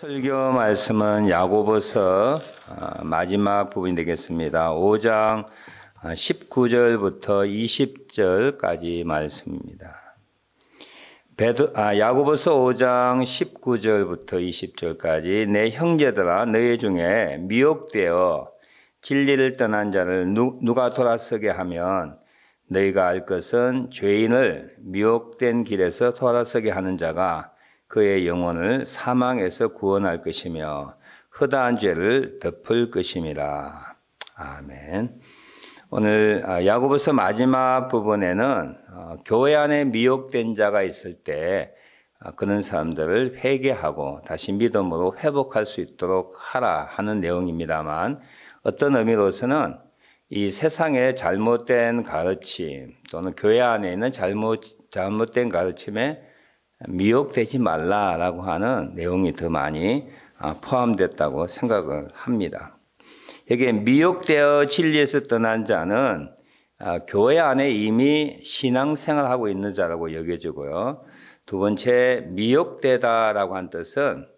설교 말씀은 야고보서 마지막 부분이 되겠습니다. 5장 19절부터 20절까지 말씀입니다. 야고보서 5장 19절부터 20절까지 내 형제들아 너희 중에 미혹되어 진리를 떠난 자를 누가 돌아서게 하면 너희가 알 것은 죄인을 미혹된 길에서 돌아서게 하는 자가 그의 영혼을 사망에서 구원할 것이며 허다한 죄를 덮을 것임이라. 아멘. 오늘 야고보서 마지막 부분에는 교회 안에 미혹된 자가 있을 때 그런 사람들을 회개하고 다시 믿음으로 회복할 수 있도록 하라 하는 내용입니다만, 어떤 의미로서는 이 세상의 잘못된 가르침 또는 교회 안에 있는 잘못된 가르침에 미혹되지 말라라고 하는 내용이 더 많이 포함됐다고 생각을 합니다. 여기에 미혹되어 진리에서 떠난 자는 교회 안에 이미 신앙생활하고 있는 자라고 여겨지고요. 두 번째, 미혹되다라고 한 뜻은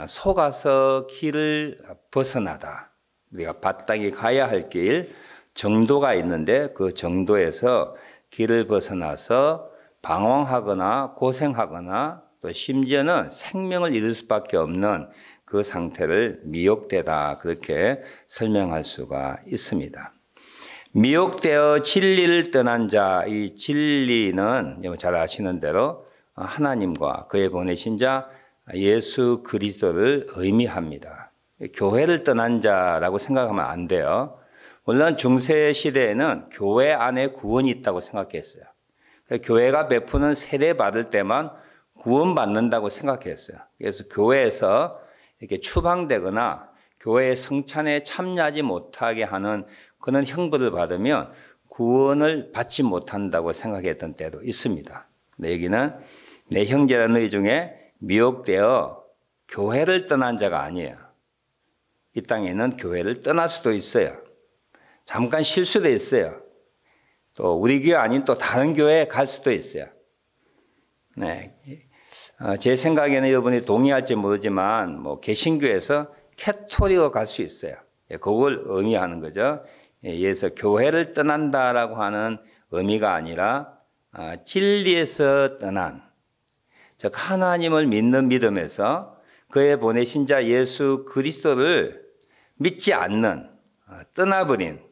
속아서 길을 벗어나다. 우리가 마땅히 가야 할 길, 정도가 있는데 그 정도에서 길을 벗어나서 방황하거나 고생하거나 또 심지어는 생명을 잃을 수밖에 없는 그 상태를 미혹되다, 그렇게 설명할 수가 있습니다. 미혹되어 진리를 떠난 자, 이 진리는 잘 아시는 대로 하나님과 그의 보내신 자 예수 그리스도를 의미합니다. 교회를 떠난 자라고 생각하면 안 돼요. 물론 중세 시대에는 교회 안에 구원이 있다고 생각했어요. 교회가 베푸는 세례 받을 때만 구원받는다고 생각했어요. 그래서 교회에서 이렇게 추방되거나 교회의 성찬에 참여하지 못하게 하는 그런 형벌을 받으면 구원을 받지 못한다고 생각했던 때도 있습니다. 근데 여기는 내 형제라 너희 중에 미혹되어 교회를 떠난 자가 아니에요. 이 땅에 있는 교회를 떠날 수도 있어요. 잠깐 쉴 수도 있어요. 또 우리 교회 아닌 또 다른 교회에 갈 수도 있어요. 네. 제 생각에는 여러분이 동의할지 모르지만 개신교에서 캐토릭으로 갈 수 있어요. 그걸 의미하는 거죠. 예서 교회를 떠난다라고 하는 의미가 아니라 진리에서 떠난, 즉 하나님을 믿는 믿음에서 그의 보내신 자 예수 그리스도를 믿지 않는, 떠나버린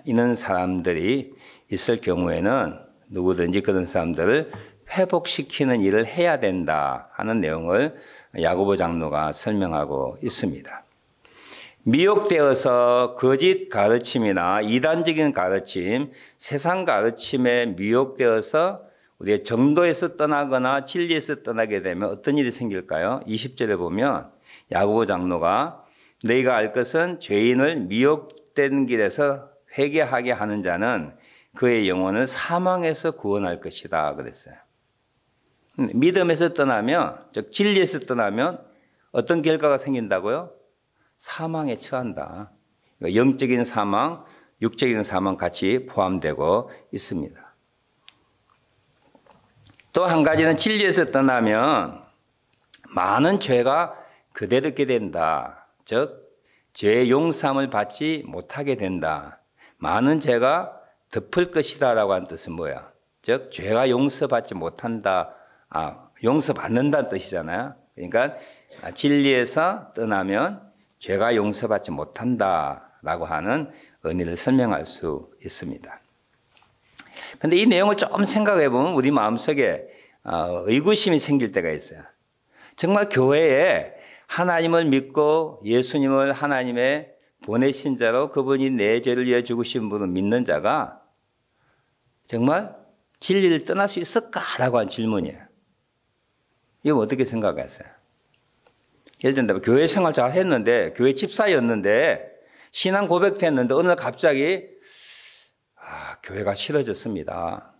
이런 사람들이 있을 경우에는 누구든지 그런 사람들을 회복시키는 일을 해야 된다 하는 내용을 야고보 장로가 설명하고 있습니다. 미혹되어서 거짓 가르침이나 이단적인 가르침, 세상 가르침에 미혹되어서 우리의 정도에서 떠나거나 진리에서 떠나게 되면 어떤 일이 생길까요? 20절에 보면 야고보 장로가 너희가 알 것은 죄인을 미혹된 길에서 회개하게 하는 자는 그의 영혼을 사망에서 구원할 것이다 그랬어요. 믿음에서 떠나면, 즉 진리에서 떠나면 어떤 결과가 생긴다고요? 사망에 처한다. 영적인 사망, 육적인 사망 같이 포함되고 있습니다. 또 한 가지는 진리에서 떠나면 많은 죄가 그대로 있게 된다. 즉 죄의 용서함을 받지 못하게 된다. 많은 죄가 덮을 것이다 라고 하는 뜻은 뭐야? 즉 죄가 용서받지 못한다, 용서받는다는 뜻이잖아요. 그러니까 진리에서 떠나면 죄가 용서받지 못한다 라고 하는 의미를 설명할 수 있습니다. 그런데 이 내용을 조금 생각해 보면 우리 마음속에 의구심이 생길 때가 있어요. 정말 교회에 하나님을 믿고 예수님을 하나님의 보내신 자로 그분이 내 죄를 위해 죽으신 분을 믿는 자가 정말 진리를 떠날 수 있을까라고 하는 질문이에요. 이거 어떻게 생각하세요? 예를 들면 교회 생활 잘 했는데, 교회 집사였는데, 신앙 고백도 했는데 어느 날 갑자기 교회가 싫어졌습니다.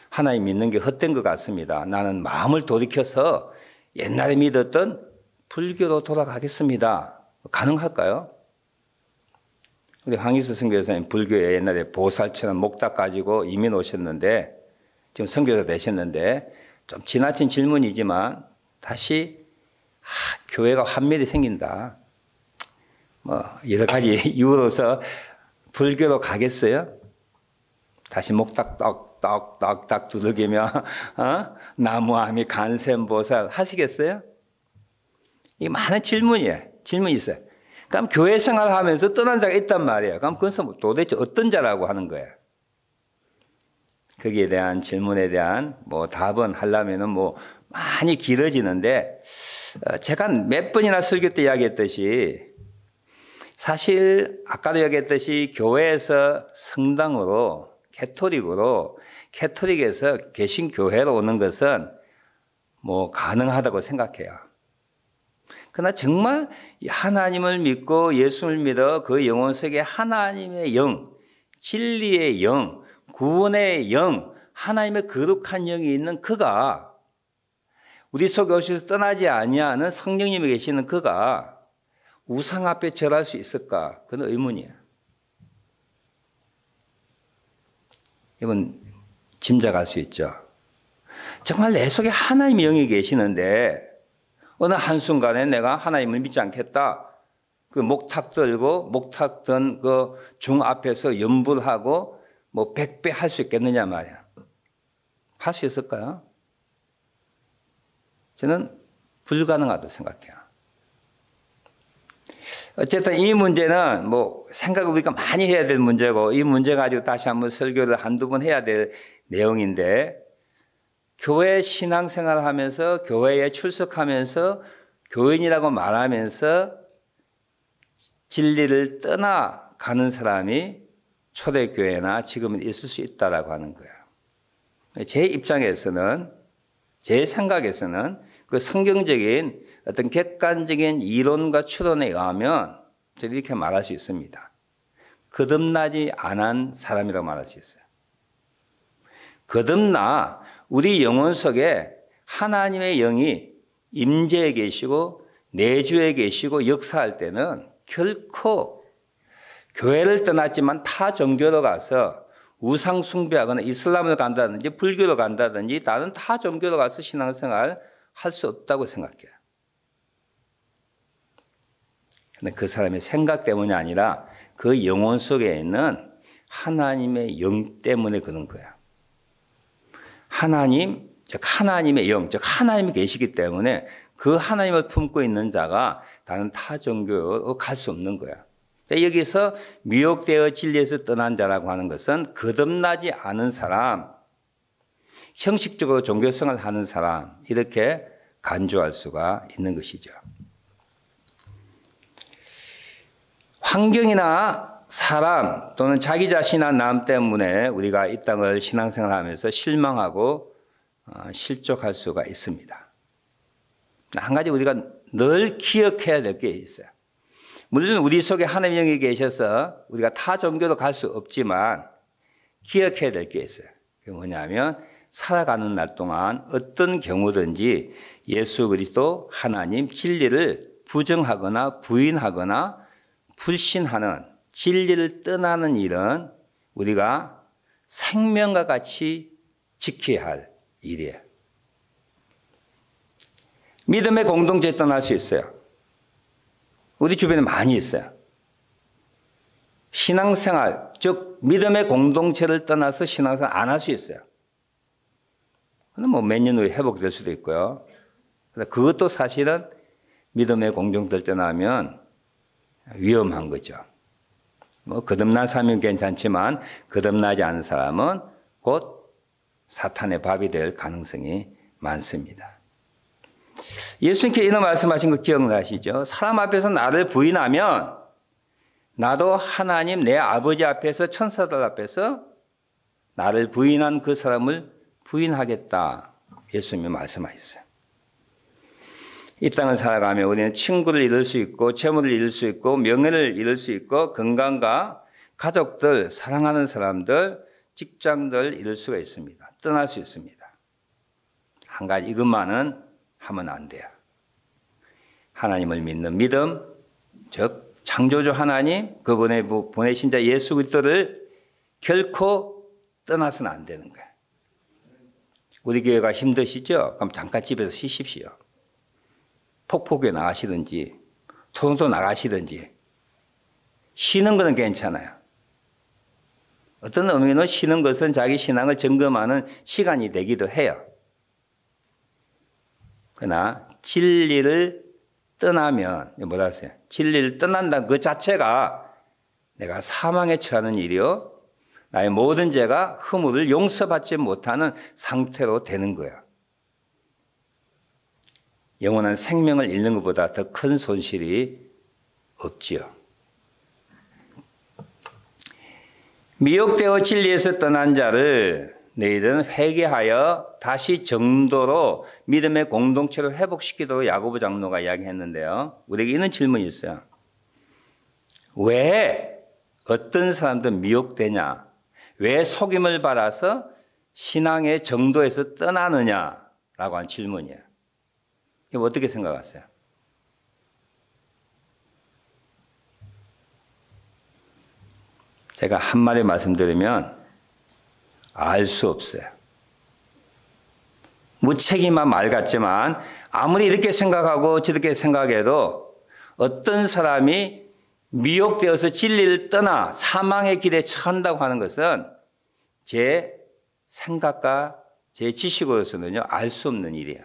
하나님 믿는 게 헛된 것 같습니다. 나는 마음을 돌이켜서 옛날에 믿었던 불교로 돌아가겠습니다. 가능할까요? 우리 황희수 선교사님 불교에 옛날에 보살처럼 목딱 가지고 이민 오셨는데 지금 선교사 되셨는데 좀 지나친 질문이지만 다시 교회가 환멸이 생긴다. 뭐 여러 가지 이유로서 불교로 가겠어요? 다시 목탁 두들기며 나무아미 간센보살 하시겠어요? 이 많은 질문이 있어요. 그럼 교회 생활하면서 떠난 자가 있단 말이에요. 그럼 그것은 도대체 어떤 자라고 하는 거예요? 거기에 대한 질문에 대한 답은 하려면은 많이 길어지는데, 제가 몇 번이나 설교 때 이야기했듯이, 사실 아까도 얘기했듯이 교회에서 성당으로 캐토릭에서 개신교회로 오는 것은 가능하다고 생각해요. 그러나 정말 하나님을 믿고 예수를 믿어 그 영혼 속에 하나님의 영, 진리의 영, 구원의 영, 하나님의 거룩한 영이 있는 그가, 우리 속에 오셔서 떠나지 아니하는 성령님이 계시는 그가 우상 앞에 절할 수 있을까? 그건 의문이에요. 이건 짐작할 수 있죠. 정말 내 속에 하나님의 영이 계시는데 어느 한순간에 내가 하나님을 믿지 않겠다. 그 목탁 들고 목탁 든 그 중 앞에서 염불하고 백배 할 수 있겠느냐 말이야. 할 수 있을까요? 저는 불가능하다고 생각해요. 어쨌든 이 문제는 생각을 우리가 많이 해야 될 문제고, 이 문제 가지고 다시 한번 설교를 한두 번 해야 될 내용인데, 교회 신앙생활을 하면서 교회에 출석하면서 교인이라고 말하면서 진리를 떠나가는 사람이 초대교회나 지금은 있을 수 있다라고 하는 거예요. 제 입장에서는, 제 생각에서는 그 성경적인 어떤 객관적인 이론과 추론에 의하면 저는 이렇게 말할 수 있습니다. 거듭나지 않은 사람이라고 말할 수 있어요. 거듭나 우리 영혼 속에 하나님의 영이 임재해 계시고 내주해 계시고 역사할 때는 결코 교회를 떠났지만 타 종교로 가서 우상 숭배하거나 이슬람을 간다든지 불교로 간다든지 다른 타 종교로 가서 신앙생활 할 수 없다고 생각해요. 근데 그 사람의 생각 때문이 아니라 그 영혼 속에 있는 하나님의 영 때문에 그런 거야. 하나님, 즉 하나님의 영, 즉 하나님이 계시기 때문에 그 하나님을 품고 있는 자가 다른 타 종교로 갈 수 없는 거야. 여기서 미혹되어 진리에서 떠난 자라고 하는 것은 거듭나지 않은 사람, 형식적으로 종교생활을 하는 사람, 이렇게 간주할 수가 있는 것이죠. 환경이나 사람 또는 자기 자신이나 남 때문에 우리가 이 땅을 신앙생활하면서 실망하고 실족할 수가 있습니다. 한 가지 우리가 늘 기억해야 될 게 있어요. 물론 우리 속에 하나님의 영이 계셔서 우리가 타 종교로 갈 수 없지만 기억해야 될 게 있어요. 그게 뭐냐면 살아가는 날 동안 어떤 경우든지 예수 그리스도 하나님 진리를 부정하거나 부인하거나 불신하는, 진리를 떠나는 일은 우리가 생명과 같이 지켜야 할 일이에요. 믿음의 공동체 떠날 수 있어요. 우리 주변에 많이 있어요. 신앙생활, 즉 믿음의 공동체를 떠나서 신앙생활 안 할 수 있어요. 몇 년 후에 회복될 수도 있고요. 그것도 사실은 믿음의 공동체를 떠나면 위험한 거죠. 거듭난 사람은 괜찮지만 거듭나지 않은 사람은 곧 사탄의 밥이 될 가능성이 많습니다. 예수님께 이런 말씀하신 거 기억나시죠? 사람 앞에서 나를 부인하면 나도 하나님 내 아버지 앞에서 천사들 앞에서 나를 부인한 그 사람을 부인하겠다. 예수님이 말씀하셨어요. 이 땅을 살아가며 우리는 친구를 잃을 수 있고 재물을 잃을 수 있고 명예를 잃을 수 있고 건강과 가족들, 사랑하는 사람들, 직장들 잃을 수가 있습니다. 떠날 수 있습니다. 한 가지 이것만은 하면 안 돼요. 하나님을 믿는 믿음, 즉 창조주 하나님, 그분의 보내신 자 예수 그리스도를 결코 떠나서는 안 되는 거예요. 우리 교회가 힘드시죠? 그럼 잠깐 집에서 쉬십시오. 폭포교회 나가시든지 토론토 나가시든지 쉬는 것은 괜찮아요. 어떤 의미는 쉬는 것은 자기 신앙을 점검하는 시간이 되기도 해요. 그러나 진리를 떠나면 뭐라 하세요? 진리를 떠난다는 그 자체가 내가 사망에 처하는 일이요, 나의 모든 죄가 허물을 용서받지 못하는 상태로 되는 거예요. 영원한 생명을 잃는 것보다 더 큰 손실이 없지요. 미혹되어 진리에서 떠난 자를 너희들은 회개하여 다시 정도로 믿음의 공동체를 회복시키도록 야고보 장로가 이야기했는데요. 우리에게 이런 질문이 있어요. 왜 어떤 사람들은 미혹되냐? 왜 속임을 받아서 신앙의 정도에서 떠나느냐라고 한 질문이에요. 이거 어떻게 생각하세요? 제가 한마디 말씀드리면 알 수 없어요. 무책임한 말 같지만 아무리 이렇게 생각하고 저렇게 생각해도 어떤 사람이 미혹되어서 진리를 떠나 사망의 길에 처한다고 하는 것은 제 생각과 제 지식으로서는요, 알 수 없는 일이에요.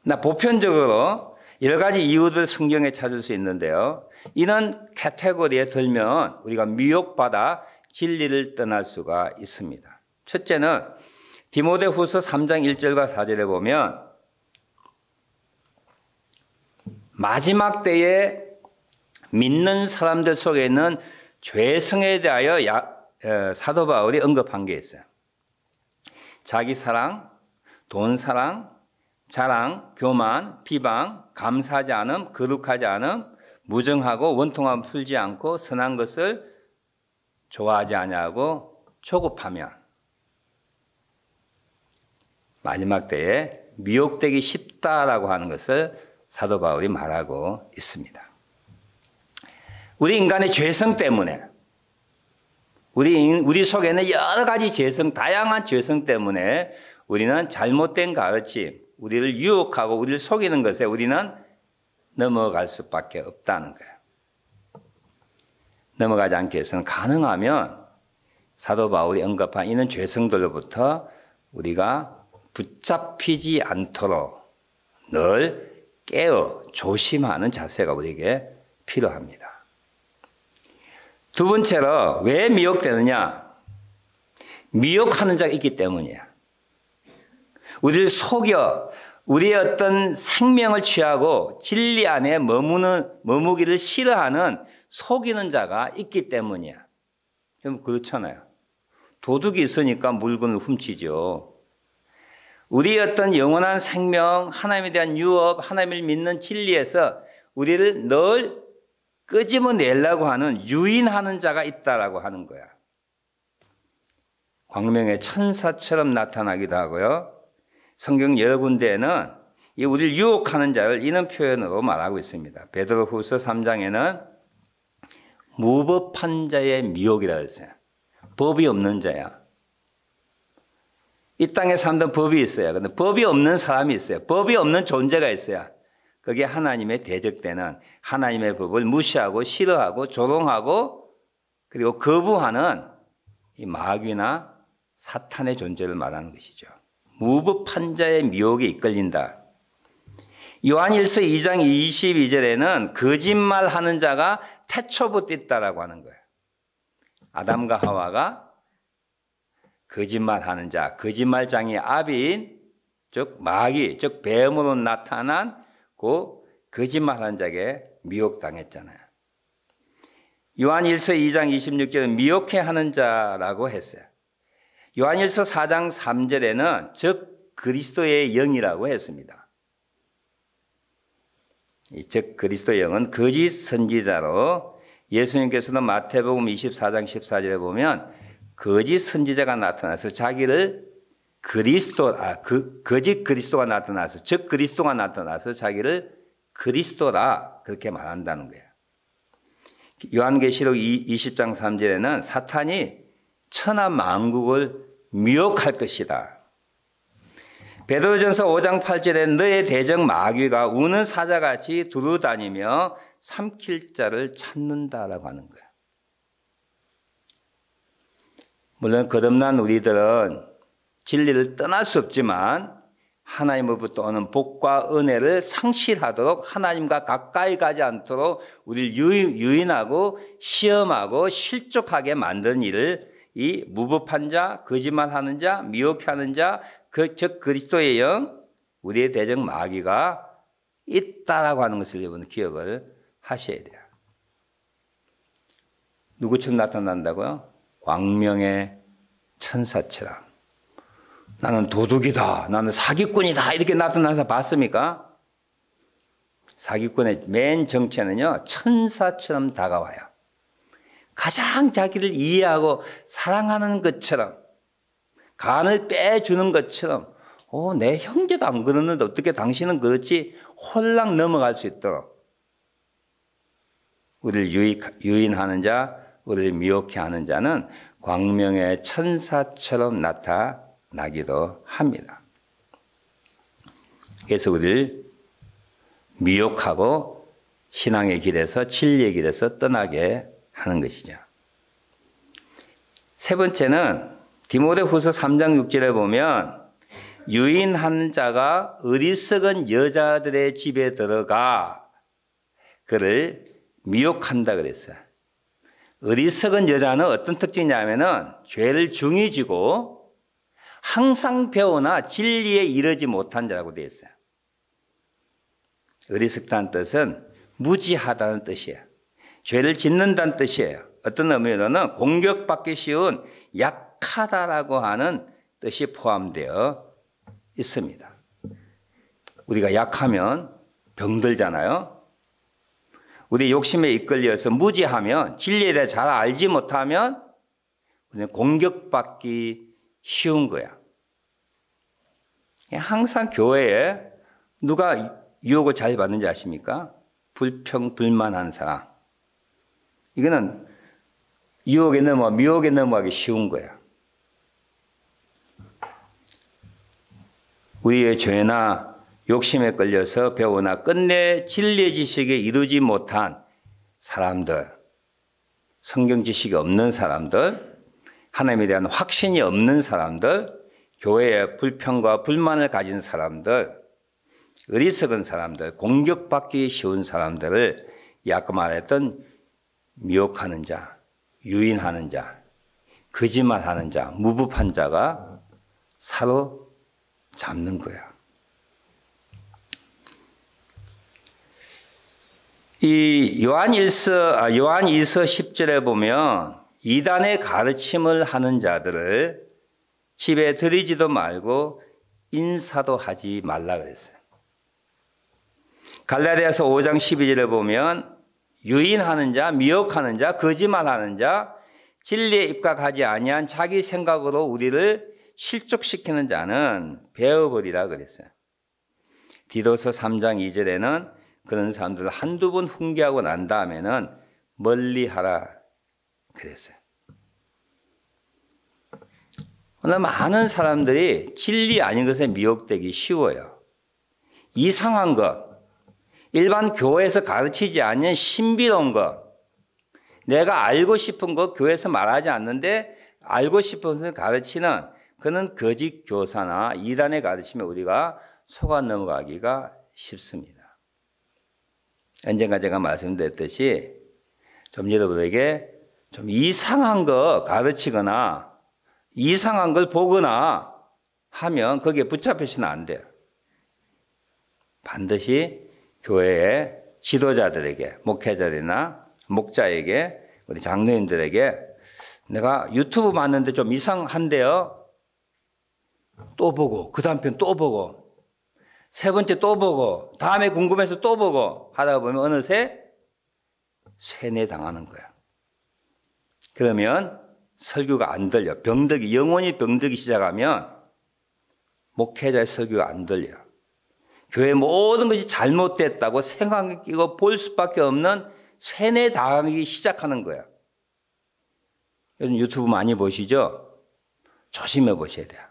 나 보편적으로 여러 가지 이유들 성경에 찾을 수 있는데요. 이런 카테고리에 들면 우리가 미혹받아 진리를 떠날 수가 있습니다. 첫째는 디모데후서 3장 1절과 4절에 보면 마지막 때에 믿는 사람들 속에 있는 죄성에 대하여 사도 바울이 언급한 게 있어요. 자기 사랑, 돈 사랑, 자랑, 교만, 비방, 감사하지 않음, 거룩하지 않음, 무정하고 원통함 풀지 않고 선한 것을 좋아하지 아니하고 조급하면 마지막 때에 미혹되기 쉽다라고 하는 것을 사도 바울이 말하고 있습니다. 우리 인간의 죄성 때문에 우리 속에는 여러 가지 죄성, 다양한 죄성 때문에 우리는 잘못된 가르침, 우리를 유혹하고 우리를 속이는 것에 우리는 넘어갈 수밖에 없다는 거예요. 넘어가지 않기 위해서는 가능하면 사도 바울이 언급한 이런 죄성들로부터 우리가 붙잡히지 않도록 늘 깨어 조심하는 자세가 우리에게 필요합니다. 두 번째로 왜 미혹되느냐? 미혹하는 자가 있기 때문이에요. 우리를 속여 우리의 어떤 생명을 취하고 진리 안에 머무기를 싫어하는 속이는 자가 있기 때문이에요. 그렇잖아요. 도둑이 있으니까 물건을 훔치죠. 우리의 어떤 영원한 생명, 하나님에 대한 유업, 하나님을 믿는 진리에서 우리를 늘 끄집어내려고 하는 유인하는 자가 있다라고 하는 거야. 광명의 천사처럼 나타나기도 하고요. 성경 여러 군데에는 우리를 유혹하는 자를 이런 표현으로 말하고 있습니다. 베드로후서 3장에는 무법한 자의 미혹이라고 했어요. 법이 없는 자야. 이 땅에 사람들은 법이 있어요. 그런데 법이 없는 사람이 있어요. 법이 없는 존재가 있어요. 그게 하나님의 대적되는 하나님의 법을 무시하고 싫어하고 조롱하고 그리고 거부하는 이 마귀나 사탄의 존재를 말하는 것이죠. 무법한 자의 미혹에 이끌린다. 요한일서 2장 22절에는 거짓말하는 자가 태초부터 있다라고 하는 거예요. 아담과 하와가 거짓말하는 자, 거짓말장의 아비인 즉 마귀, 즉 뱀으로 나타난 그 거짓말하는 자에게 미혹당했잖아요. 요한일서 2장 26절은 미혹해 하는 자라고 했어요. 요한일서 4장 3절에는 즉 그리스도의 영이라고 했습니다. 즉 그리스도의 영은 거짓 선지자로 예수님께서는 마태복음 24장 14절에 보면 거짓 선지자가 나타나서 자기를 거짓 그리스도가 나타나서 즉 그리스도가 나타나서 자기를 그리스도라 그렇게 말한다는 거예요. 요한계시록 20장 3절에는 사탄이 천하 만국을 미혹할 것이다. 베드로전서 5장 8절에 너의 대적 마귀가 우는 사자같이 두루다니며 삼킬 자를 찾는다라고 하는 거예요. 물론 거듭난 우리들은 진리를 떠날 수 없지만 하나님으로부터 오는 복과 은혜를 상실하도록 하나님과 가까이 가지 않도록 우리를 유인하고 시험하고 실족하게 만든 일을 이 무법한 자, 거짓말하는 자, 미혹하는 자, 즉 그리스도의 영, 우리의 대적 마귀가 있다라고 하는 것을 여러분 기억을 하셔야 돼요. 누구처럼 나타난다고요? 광명의 천사처럼. 나는 도둑이다. 나는 사기꾼이다. 이렇게 나타나서 봤습니까? 사기꾼의 맨 정체는요, 천사처럼 다가와요. 가장 자기를 이해하고 사랑하는 것처럼, 간을 빼주는 것처럼, 내 형제도 안 그러는데 어떻게 당신은 그렇지? 홀랑 넘어갈 수 있도록 우리를 유인하는 자, 우리를 미혹해 하는 자는 광명의 천사처럼 나타나기도 합니다. 그래서 우리를 미혹하고 신앙의 길에서 진리의 길에서 떠나게 하는 것이죠. 세 번째는 디모데후서 3장 6절에 보면 유인하는 자가 어리석은 여자들의 집에 들어가 그를 미혹한다 그랬어요. 어리석은 여자는 어떤 특징이냐면은 죄를 중히 지고 항상 배우나 진리에 이르지 못한 자라고 되어 있어요. 어리석다는 뜻은 무지하다는 뜻이에요. 죄를 짓는다는 뜻이에요. 어떤 의미로는 공격받기 쉬운 약하다라고 하는 뜻이 포함되어 있습니다. 우리가 약하면 병들잖아요. 우리 욕심에 이끌려서 무지하면 진리에 대해 잘 알지 못하면 우리는 공격받기 쉬운 거야. 항상 교회에 누가 유혹을 잘 받는지 아십니까? 불평불만한 사람. 이거는 유혹에 미혹에 넘어가기 쉬운 거야. 우리의 죄나 욕심에 끌려서 배우나 끝내 진리의 지식에 이루지 못한 사람들, 성경 지식이 없는 사람들, 하나님에 대한 확신이 없는 사람들, 교회에 불평과 불만을 가진 사람들, 어리석은 사람들, 공격받기 쉬운 사람들을 아까 말했던 미혹하는 자, 유인하는 자, 거짓말하는 자, 무법한 자가 사로잡는 거야. 이 요한2서 10절에 보면 이단의 가르침을 하는 자들을 집에 들이지도 말고 인사도 하지 말라 그랬어요. 갈라디아서 5장 12절에 보면 유인하는 자, 미혹하는 자, 거짓말하는 자, 진리에 입각하지 아니한 자기 생각으로 우리를 실족시키는 자는 베어버리라 그랬어요. 디도서 3장 2절에는 그런 사람들을 한두 번 훈계하고 난 다음에는 멀리하라 그랬어요. 오늘 많은 사람들이 진리 아닌 것에 미혹되기 쉬워요. 이상한 것, 일반 교회에서 가르치지 않는 신비로운 것, 내가 알고 싶은 것 교회에서 말하지 않는데 알고 싶은 것을 가르치는 그는 거짓 교사나 이단의 가르침에 우리가 속아 넘어가기가 쉽습니다. 언젠가 제가 말씀드렸듯이 좀 여러분에게 좀 이상한 거 가르치거나 이상한 걸 보거나 하면 거기에 붙잡히시면 안 돼요. 반드시 교회의 지도자들에게, 목회자들이나 목자에게, 우리 장로님들에게 내가 유튜브 봤는데 좀 이상한데요. 또 보고, 그 다음 편 또 보고, 세 번째 또 보고, 다음에 궁금해서 또 보고 하다 보면 어느새 쇠뇌당하는 거야. 그러면 설교가 안 들려. 영혼이 병들기 시작하면 목회자의 설교가 안 들려. 교회 모든 것이 잘못됐다고 생각하고 볼 수밖에 없는 쇠뇌당하기 시작하는 거야. 요즘 유튜브 많이 보시죠? 조심해 보셔야 돼요.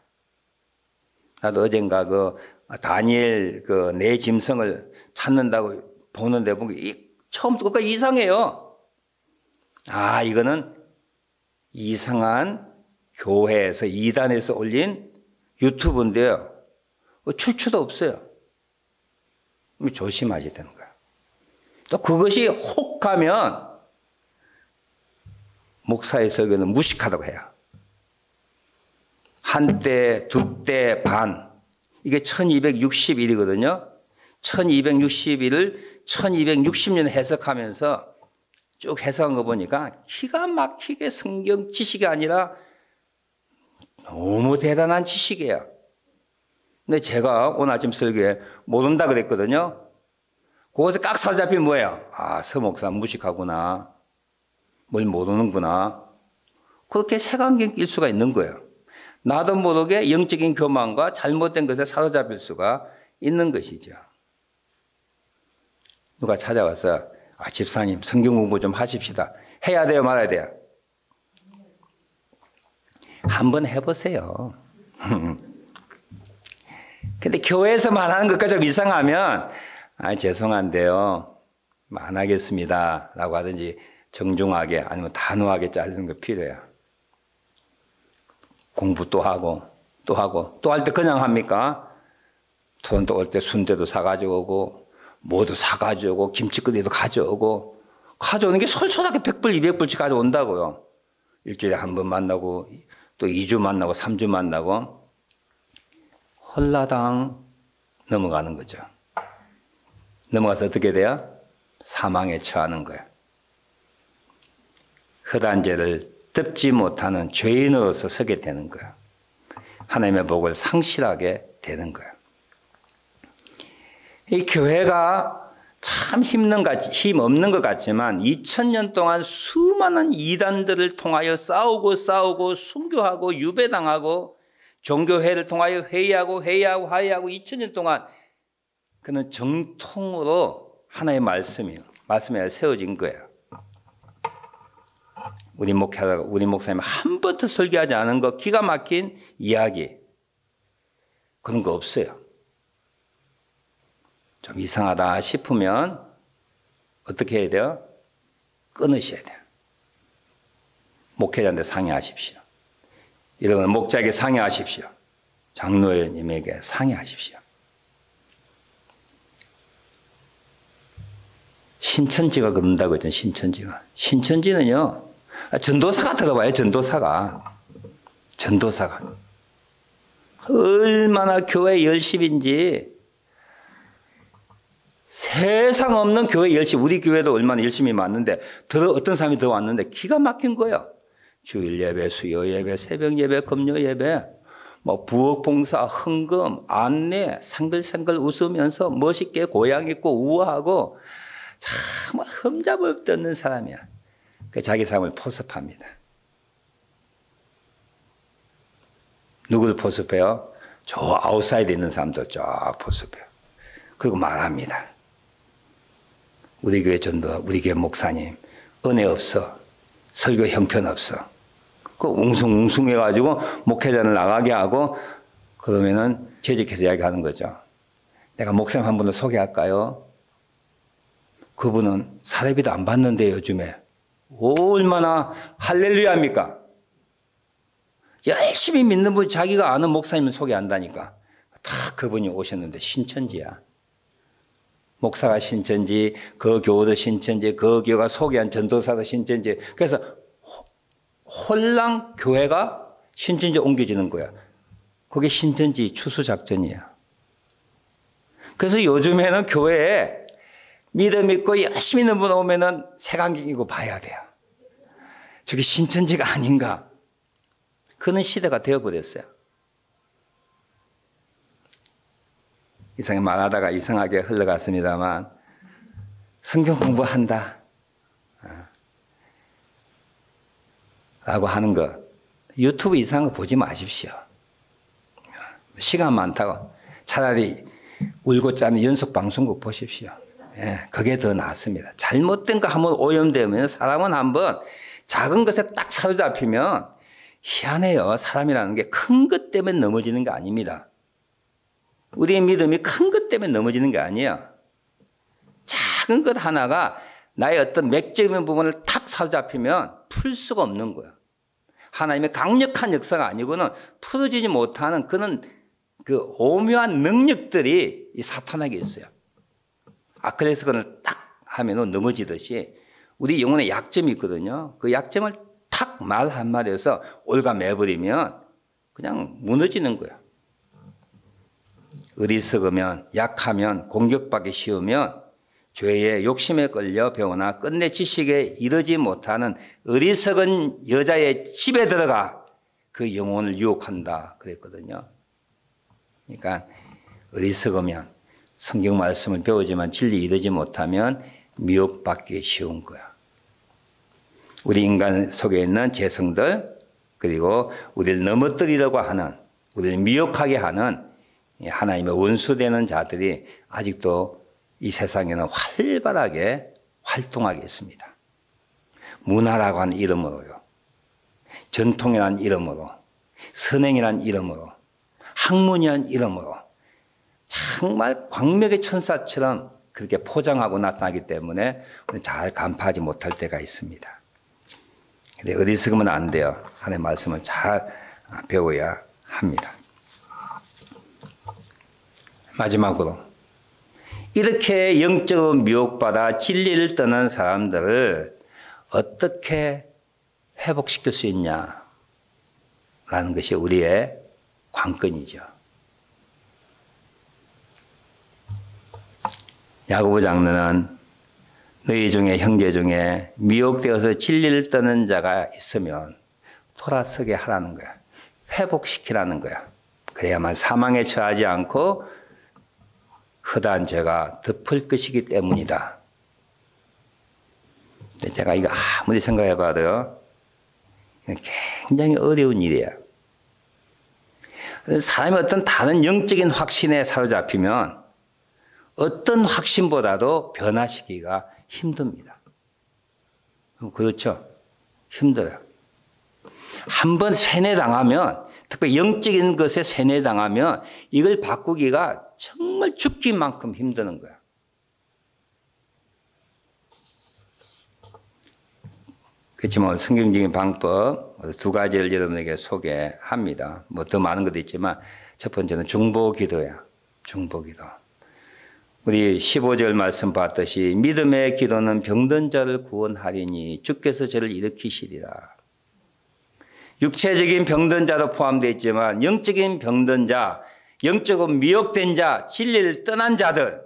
나도 어젠가 그 다니엘 그 내 짐승을 찾는다고 보는데 보기 처음부터 끝까지 이상해요. 아, 이거는 이상한 교회에서 이단에서 올린 유튜브인데요. 출처도 없어요. 조심하셔야 되는 거예요. 또 그것이 혹하면 목사의 설교는 무식하다고 해요. 한때, 두때 반. 이게 1260일이거든요. 1260일을 1260년 해석하면서 쭉 해석한 거 보니까 기가 막히게 성경 지식이 아니라 너무 대단한 지식이에요. 근데 제가 오늘 아침 설교에 모른다 그랬거든요. 거기서 깍 사로잡히면 뭐예요? 아, 서목사 무식하구나. 뭘 모르는구나. 그렇게 색안경 낄 수가 있는 거예요. 나도 모르게 영적인 교만과 잘못된 것에 사로잡힐 수가 있는 것이죠. 누가 찾아와서 아, 집사님 성경 공부 좀 하십시다. 해야 돼요, 말아야 돼요? 한번 해보세요. 근데 교회에서만 하는 것까지 좀 이상하면 아, 죄송한데요. 안 하겠습니다. 라고 하든지 정중하게 아니면 단호하게 자르는 거 필요해요. 공부 또 하고 또 하고 또 할 때 그냥 합니까? 토론토 올 때 순대도 사가지고 오고 뭐도 사가지고 오고 김치끓이도 가져오고 가져오는 게 솔솔하게 100불 200불씩 가져온다고요. 일주일에 한 번 만나고 또 2주 만나고 3주 만나고 홀라당 넘어가는 거죠. 넘어가서 어떻게 돼요? 사망에 처하는 거예요. 허다한 죄를 덮지 못하는 죄인으로서 서게 되는 거예요. 하나님의 복을 상실하게 되는 거예요. 이 교회가 참 힘 없는 것 같지만 2000년 동안 수많은 이단들을 통하여 싸우고 순교하고 유배당하고 종교회를 통하여 회의하고 2000년 동안 그는 정통으로 하나의 말씀에 세워진 거예요. 우리 목사님 한 번도 설교하지 않은 거 기가 막힌 이야기 그런 거 없어요. 좀 이상하다 싶으면 어떻게 해야 돼요? 끊으셔야 돼요. 목회자한테 상의하십시오. 여러분 목자에게 상의하십시오. 장로님에게 상의하십시오. 신천지가 그런다고 했잖아요. 신천지는요. 전도사가 들어봐요. 전도사가 얼마나 교회 열심인지 세상 없는 교회 열심. 우리 교회도 얼마나 열심히 왔는데 어떤 사람이 더 왔는데 기가 막힌 거예요. 주일 예배, 수요 예배, 새벽 예배, 금요 예배, 뭐 부엌 봉사, 헌금, 안내, 상글상글 웃으면서 멋있게 고향 있고 우아하고 참 흠잡을 데 없는 사람이야. 그 자기 삶을 포섭합니다. 누구를 포섭해요? 저 아웃사이드에 있는 사람들 쫙 포섭해요. 그리고 말합니다. 우리 교회 전도, 우리 교회 목사님 은혜 없어. 설교 형편없어. 그 웅숭웅숭해가지고 목회자를 나가게 하고 그러면은 재직해서 이야기하는 거죠. 내가 목사님 한 분을 소개할까요? 그분은 사례비도 안 받는데 요즘에 얼마나 할렐루야입니까? 열심히 믿는 분 자기가 아는 목사님을 소개한다니까. 다 그분이 오셨는데 신천지야. 목사가 신천지, 그 교우도 신천지, 그 교회가 소개한 전도사도 신천지. 그래서 홀랑 교회가 신천지에 옮겨지는 거야. 그게 신천지 추수작전이야. 그래서 요즘에는 교회에 믿음 있고 열심히 있는 분 오면은 색안경 끼고 봐야 돼요. 저게 신천지가 아닌가. 그런 시대가 되어버렸어요. 이상하게 말하다가 이상하게 흘러갔습니다만 성경 공부한다 라고 하는 거 유튜브 이상한 거 보지 마십시오. 시간 많다고 차라리 울고 짜는 연속 방송국 보십시오. 예, 그게 더 낫습니다. 잘못된 거 한번 오염되면 사람은 한번 작은 것에 딱 사로잡히면 희한해요. 사람이라는 게 큰 것 때문에 넘어지는 게 아닙니다. 우리의 믿음이 큰 것 때문에 넘어지는 게 아니야. 작은 것 하나가 나의 어떤 맥적인 부분을 탁 사로잡히면 풀 수가 없는 거야. 하나님의 강력한 역사가 아니고는 풀어지지 못하는 그런 그 오묘한 능력들이 이 사탄에게 있어요. 그래서 그걸 딱 하면 넘어지듯이 우리 영혼에 약점이 있거든요. 그 약점을 탁 말 한마디에서 올가매버리면 그냥 무너지는 거야. 어리석으면, 약하면, 공격받기 쉬우면 죄의 욕심에 끌려 배우나 끝내 지식에 이르지 못하는 어리석은 여자의 집에 들어가 그 영혼을 유혹한다 그랬거든요. 그러니까 어리석으면, 성경 말씀을 배우지만 진리 이르지 못하면 미혹받기 쉬운 거야. 우리 인간 속에 있는 죄성들, 그리고 우리를 넘어뜨리려고 하는, 우리를 미혹하게 하는 하나님의 원수되는 자들이 아직도 이 세상에는 활발하게 활동하게 있습니다. 문화라고 하는 이름으로요. 전통이라는 이름으로, 선행이라는 이름으로, 학문이라는 이름으로 정말 광명의 천사처럼 그렇게 포장하고 나타나기 때문에 잘 간파하지 못할 때가 있습니다. 근데 어리석으면 안 돼요. 하나님의 말씀을 잘 배워야 합니다. 마지막으로 이렇게 영적으로 미혹받아 진리를 떠난 사람들을 어떻게 회복시킬 수 있냐라는 것이 우리의 관건이죠. 야고보 장로는 너희 중에 형제 중에 미혹되어서 진리를 떠는 자가 있으면 돌아서게 하라는 거야. 회복시키라는 거야. 그래야만 사망에 처하지 않고 허다한 죄가 덮을 것이기 때문이다. 제가 이거 아무리 생각해 봐도요, 굉장히 어려운 일이에요. 사람이 어떤 다른 영적인 확신에 사로잡히면 어떤 확신보다도 변화시키기가 힘듭니다. 그렇죠? 힘들어요. 한번 세뇌당하면, 특히 영적인 것에 세뇌당하면 이걸 바꾸기가 정말 죽기만큼 힘드는 거야. 그렇지만 성경적인 방법 두 가지를 여러분에게 소개합니다. 뭐 더 많은 것도 있지만 첫 번째는 중보기도야. 중보기도. 우리 15절 말씀 봤듯이 믿음의 기도는 병든 자를 구원하리니 주께서 저를 일으키시리라. 육체적인 병든 자도 포함되어 있지만 영적인 병든 자, 영적으로 미혹된 자, 진리를 떠난 자들,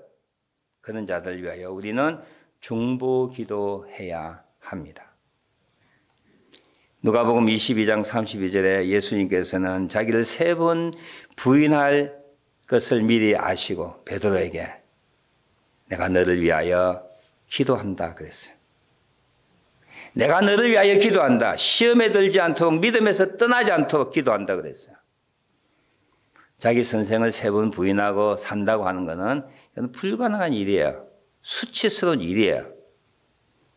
그런 자들 위하여 우리는 중보기도해야 합니다. 누가복음 22장 32절에 예수님께서는 자기를 3번 부인할 것을 미리 아시고 베드로에게 내가 너를 위하여 기도한다 그랬어요. 내가 너를 위하여 기도한다. 시험에 들지 않도록 믿음에서 떠나지 않도록 기도한다 그랬어요. 자기 선생을 3번 부인하고 산다고 하는 것은 이건 불가능한 일이에요. 수치스러운 일이에요.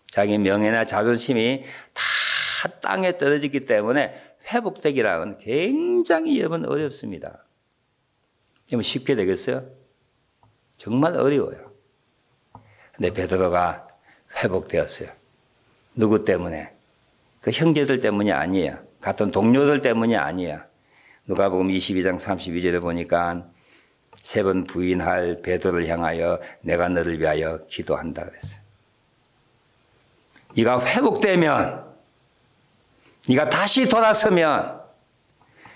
자기 명예나 자존심이 다 땅에 떨어지기 때문에 회복되기라는 굉장히 여러분 어렵습니다. 여러분 쉽게 되겠어요? 정말 어려워요. 근데 베드로가 회복되었어요. 누구 때문에? 그 형제들 때문이 아니에요. 같은 동료들 때문이 아니에요. 누가복음 22장 32절에 보니까 3번 부인할 베드로를 향하여 내가 너를 위하여 기도한다 그랬어요. 네가 회복되면, 네가 다시 돌아서면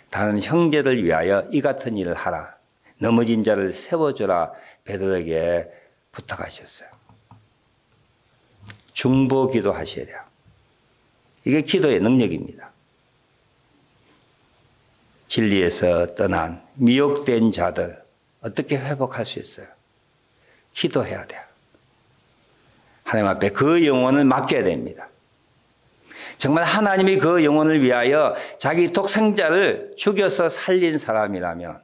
다른 형제를 위하여 이 같은 일을 하라. 넘어진 자를 세워주라. 베드로에게 부탁하셨어요. 중보기도 하셔야 돼요. 이게 기도의 능력입니다. 진리에서 떠난 미혹된 자들 어떻게 회복할 수 있어요? 기도해야 돼요. 하나님 앞에 그 영혼을 맡겨야 됩니다. 정말 하나님이 그 영혼을 위하여 자기 독생자를 죽여서 살린 사람이라면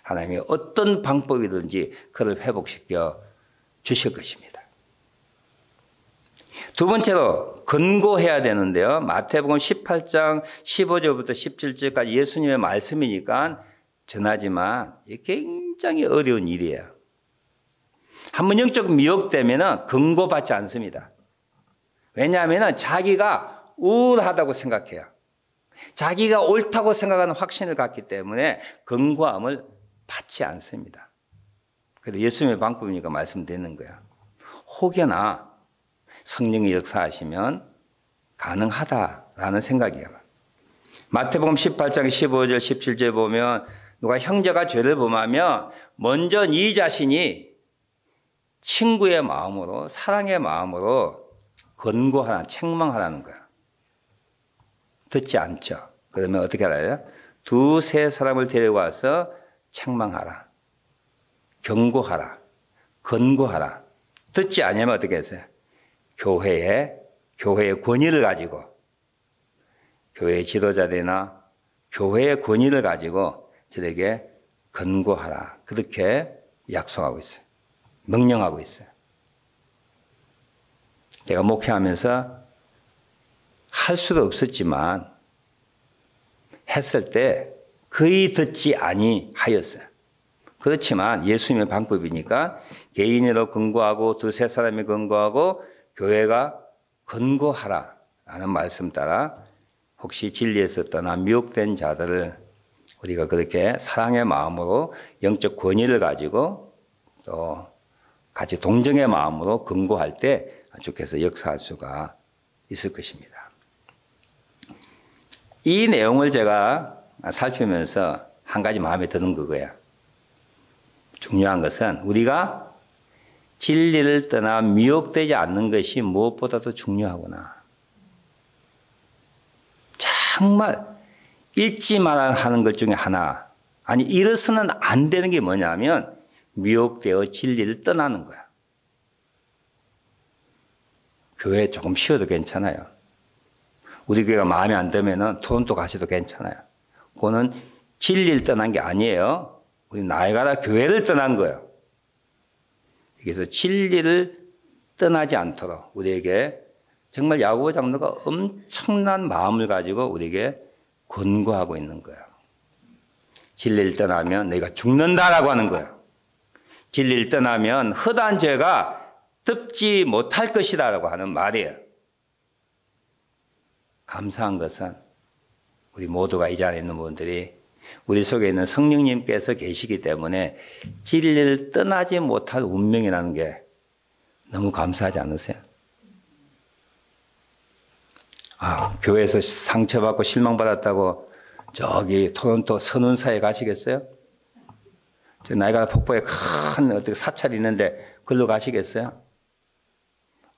하나님이 어떤 방법이든지 그를 회복시켜 주실 것입니다. 두 번째로 근고해야 되는데요. 마태복음 18장 15절부터 17절까지 예수님의 말씀이니까 전하지만 굉장히 굉장히 어려운 일이에요. 한번 영적 미혹되면 근거받지 않습니다. 왜냐하면 자기가 우월하다고 생각해요. 자기가 옳다고 생각하는 확신을 갖기 때문에 근거함을 받지 않습니다. 그래서 예수님의 방법이니까 말씀드리는 거야. 혹여나 성령이 역사하시면 가능하다라는 생각이에요. 마태복음 18장 15절 17절 보면 누가 형제가 죄를 범하면 먼저 네 자신이 친구의 마음으로 사랑의 마음으로 권고하라, 책망하라는 거야. 듣지 않죠. 그러면 어떻게 하라요? 두세 사람을 데려와서 책망하라, 경고하라, 권고하라. 듣지 않으면 어떻게 했어요? 교회의 권위를 가지고, 교회의 지도자들이나 교회의 권위를 가지고 저에게 권고하라. 그렇게 약속하고 있어요. 명령하고 있어요. 제가 목회하면서 할 수도 없었지만 했을 때 거의 듣지 아니하였어요. 그렇지만 예수님의 방법이니까 개인으로 권고하고 두세 사람이 권고하고 교회가 권고하라 라는 말씀 따라 혹시 진리에서 떠나 미혹된 자들을 우리가 그렇게 사랑의 마음으로 영적 권위를 가지고 또 같이 동정의 마음으로 권고할 때 주께서 역사할 수가 있을 것입니다. 이 내용을 제가 살피면서 한 가지 마음에 드는 그거예요. 중요한 것은 우리가 진리를 떠나 미혹되지 않는 것이 무엇보다도 중요하구나. 정말 잊지 말아야 하는 것 중에 하나, 아니 이래서는 안 되는 게 뭐냐면 미혹되어 진리를 떠나는 거야. 교회에 조금 쉬어도 괜찮아요. 우리 교회가 마음에 안 들면 토론토 가셔도 괜찮아요. 그거는 진리를 떠난 게 아니에요. 우리 나아가라 교회를 떠난 거예요. 그래서 진리를 떠나지 않도록 우리에게 정말 야고보 장로가 엄청난 마음을 가지고 우리에게 권고하고 있는 거예요. 진리를 떠나면 너희가 죽는다라고 하는 거예요. 진리를 떠나면 허다한 죄가 덮지 못할 것이다라고 하는 말이에요. 감사한 것은 우리 모두가 이 자리에 있는 분들이 우리 속에 있는 성령님께서 계시기 때문에 진리를 떠나지 못할 운명이라는 게 너무 감사하지 않으세요? 교회에서 상처받고 실망받았다고 저기 토론토 선운사에 가시겠어요? 저 나이가 폭포에 큰 어떻게 사찰이 있는데 글로 가시겠어요?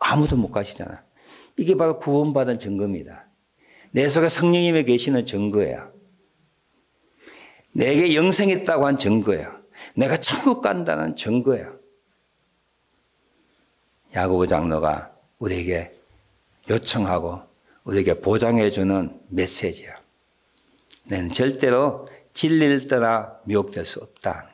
아무도 못 가시잖아요. 이게 바로 구원받은 증거입니다. 내 속에 성령님이 계시는 증거예요. 내게 영생이 있다고 한 증거예요. 내가 천국 간다는 증거예요. 야고보 장로가 우리에게 요청하고 우리에게 보장해 주는 메시지예요. 너는 절대로 진리를 떠나 미혹될 수 없다는 거예요.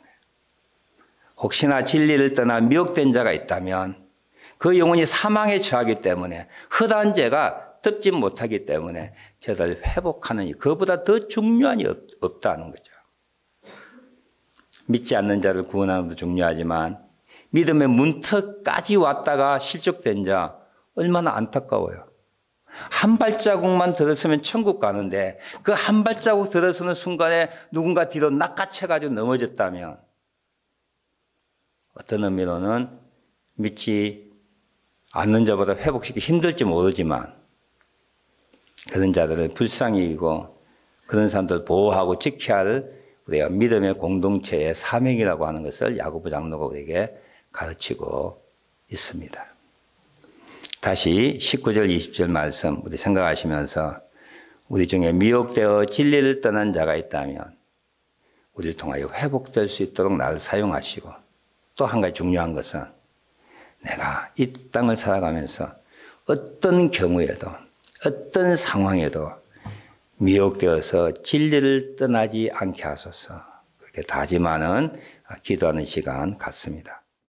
혹시나 진리를 떠나 미혹된 자가 있다면 그 영혼이 사망에 처하기 때문에 허다한 죄가 덮지 못하기 때문에 저들 회복하는 그보다 더 중요한 게 없다는 거죠. 믿지 않는 자를 구원하는 것도 중요하지만 믿음의 문턱까지 왔다가 실족된 자 얼마나 안타까워요. 한 발자국만 들었으면 천국 가는데 그 한 발자국 들어서는 순간에 누군가 뒤로 낚아채가지고 넘어졌다면 어떤 의미로는 믿지 않는 자보다 회복시키기 힘들지 모르지만 그런 자들을 불쌍히 여기고 그런 사람들을 보호하고 지켜야 할 우리가 믿음의 공동체의 사명이라고 하는 것을 야고보 장로가 우리에게 가르치고 있습니다. 다시 19절 20절 말씀 우리 생각하시면서 우리 중에 미혹되어 진리를 떠난 자가 있다면 우리를 통하여 회복될 수 있도록 나를 사용하시고 또 한 가지 중요한 것은 내가 이 땅을 살아가면서 어떤 경우에도 어떤 상황에도 미혹되어서 진리를 떠나지 않게 하소서 그렇게 다짐하는 기도하는 시간 같습니다.